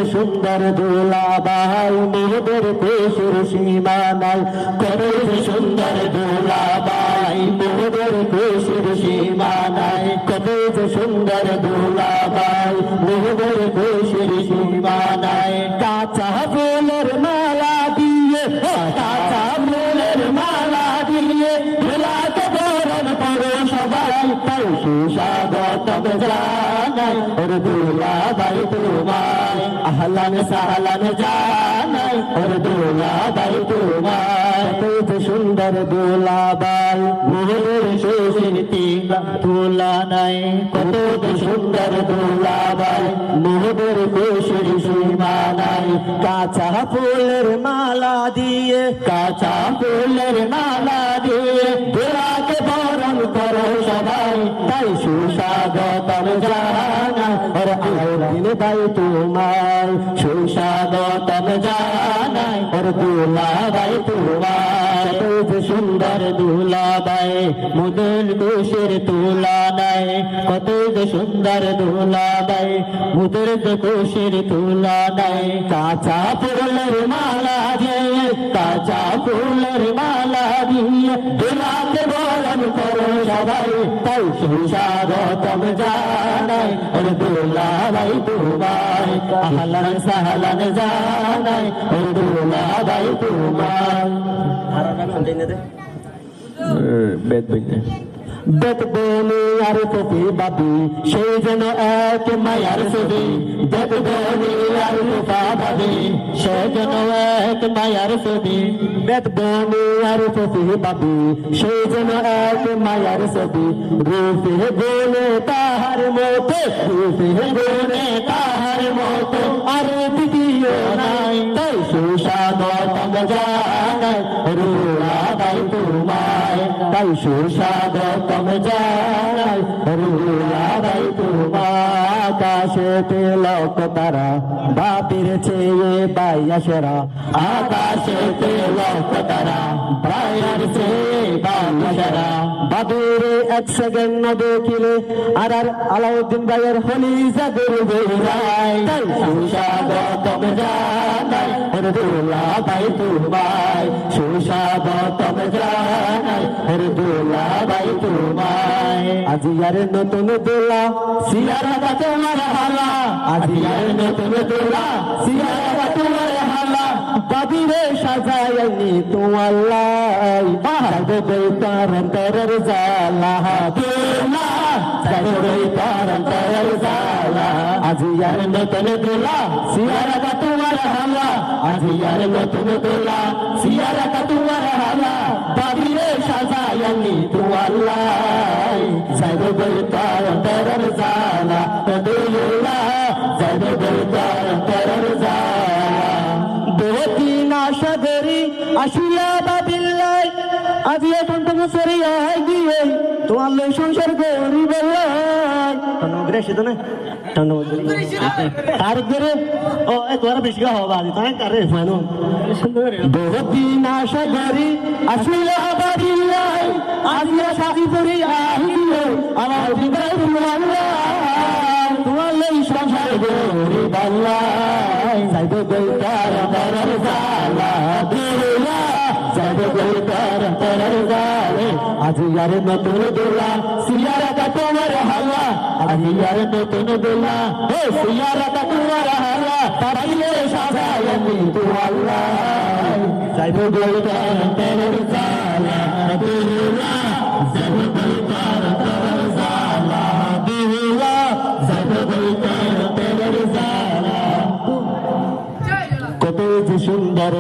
যে সুন্দর দুলাভাই মেয়েদের দেশের সীমা নাই কতই যে সুন্দর দুলাভাই মেয়েদের দেশের সীমা নাই কতই যে সুন্দর দুলাভাই মেয়েদের দেশের সীমা নাই কাঁচা ফুলের মালা দিয়ে কাঁচা ফুলের মালা দিয়ে ভোলাকে বরণ করো সবাই তাই সুস্বাগতম জানাই ওরে দুলাভাই তোমায় আহলান সাহলান জানাই ওরে দুলাভাই তোমায় কত সুন্দর দুলাভাই মোহরের শেষের তুলা নাই কত সুন্দর দুলাভাই মোহরের শেষের সীমা নাই কাঁচা ফুলের মালা দিয়ে কাঁচা ফুলের মালা দিয়ে ভোলাকে বরণ করো সবাই তাই সুস্বাগতম জানাই ওরে আলাউদ্দিন ভাই তোমায় সুস্বাগতম জানাই ওরে দুলাভাই তোমায় কত সুন্দর দুলাভাই মুদের দেশের তুলা নাই কত সুন্দর দুলাভাই মুদের দেশের তুলা নাই কাঁচা ফুলের মালা দিয়ে কাঁচা ফুলের মালা দিয়ে ভোলাকে বরণ করো সবাই তাই সুস্বাগতম জানাই ওরে দুলাভাই তোমায় আহলান সাহলান জানাই ওরে দুলাভাই তোমায় বেদ বইনে বেদ বনে আর তোফি বাবি সেই যেন এক মায়ার ছবি বেদ বনে আর তোফা বাবি সেই যেন এক মায়ার ছবি বেদ বনে আর তোফি বাবি সেই যেন এক মায়ার ছবি রূপে গুণে তাহার মতো রূপে গুণে তাহার মতো আর দ্বিতীয় নাই তাই সুস্বাগতম জানাই দুলাভাই তোমায় তাই সুস্বাগতম জানাই দুলাভাই তোমায় আকাশেতে লোক তারা বাপির চেয়ে বাইয়া সেরা আকাশেতে লোক তারা বাইয়ার চেয়ে বাইয়া সেরা বাবির এক সেকেন্ড দেখিলে আর আলাউদ্দিন ভাইয়ের হলি জাদুর বেড়াই তাই সুস্বাগতম জানাই দুলাভাই তোমায় সুস্বাগতম জানাই দুলাভাই তোমায় আজিয়ার নতুন দোলা সিয়ারা তোমার হালা আজিয়ার নতুন দোলা সিয়ারা তোমার হালা বাবিরে সাজায়নি তোমার লাই বাহাদে তার অন্তরের জালা দোলা জাগরে তার অন্তরের জালা আজিয়ার নতুন দোলা সিয়ারা তোমার হালা আজিয়ার নতুন দোলা সিয়ারা তোমার হালা বাবিরে সাজায়নি তোমার লাই জাগরে তার অন্তরের জালা দোলা জাগরে তার অন্তরের জালা বহুদিন আশা ধরি আসিলা বাবিল্লাই আজি এখন তুমি সরিয়া গিয়ে তোমার লই সংসার করি বললাই অনুগ্রহ সেটা না তার ধরে ও তোরা বেশি হবা তাই কারে মানো বহুদিন আশা ধরি আসিলা বাবিল্লাই আজি শাদি করি আহিলে আমার বিদায় আল্লাহ তোমার লই সংসার করি বললাই যাইবে গইতার দরর জালা দিলা যাইবে গইতার দরর জালে আজিয়ার নতুন দোলা সিয়ারা তোমার হালা আজিয়ার নতুন দোলা ও সিয়ারা তোমার হালা পাইলে সাজায়নি তু আল্লাহ যাইবে গইতার দরর জালা দিলা যাইবে গইতার দরর জালা দিলা যাইবে গইতার দরর জালা কত যে সুন্দর